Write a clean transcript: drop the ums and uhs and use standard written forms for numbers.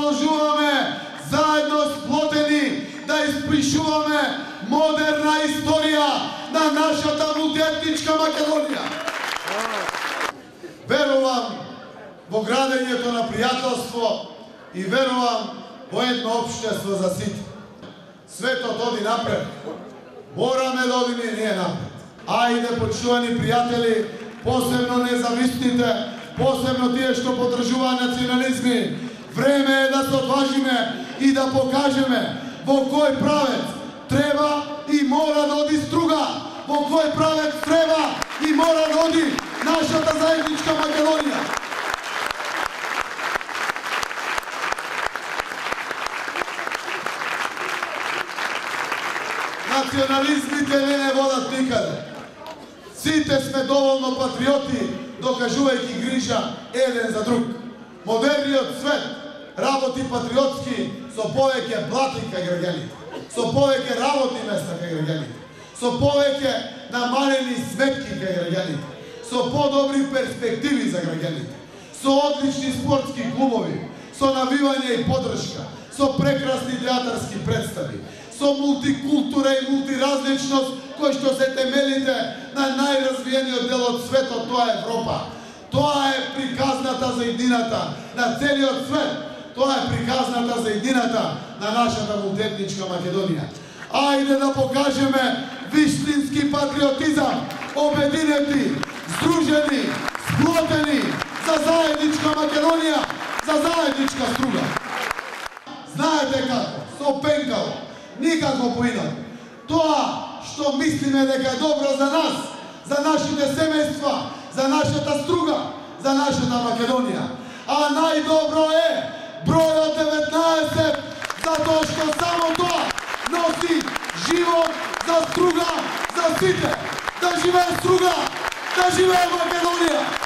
продолжуваме заедно сплотени да испишуваме модерна историја на нашата мултиетничка Македонија. Верувам во градењето на пријателство и верувам во едно општество за сите. Светот оди напред. Мораме да одиме и ние напред. Ајде, почувани пријатели, посебно независните, посебно тие што поддржуваат национализми, време е да се одважиме и да покажеме во кој правец треба и мора да оди струга, во кој правец треба и мора да оди нашата заедничка Македонија. Национализмите не водат никаде. Сите сме доволно патриоти, докажувајќи грижа еден за друг. Модерниот свет работи патриотски со повеќе блати кај граѓаните, со повеќе работни места кај граѓаните, со повеќе намалени сметки кај граѓаните, со подобри перспективи за граѓаните, со одлични спортски клубови, со навивање и поддршка, со прекрасни театарски представи, со мултикултура и мултиразличност кои што се темелите на најразвиениот дел од светот, тоа е Европа. Тоа е приказната за едината на целиот свет. Тоа е приказната за едината на нашата мултиетничка Македонија. Ајде да покажеме вистински патриотизам, обединети, здружени, сплотени за заедничка Македонија, за заедничка струга. Знаете како, со пенкало, никако поинаку. Тоа што мислиме дека е добро за нас, за нашите семејства, за нашата струга, за нашата Македонија. А најдобро е бројот 19, затоа што само тоа носи живот за струга, за сите. Да живее струга, да живее Македонија!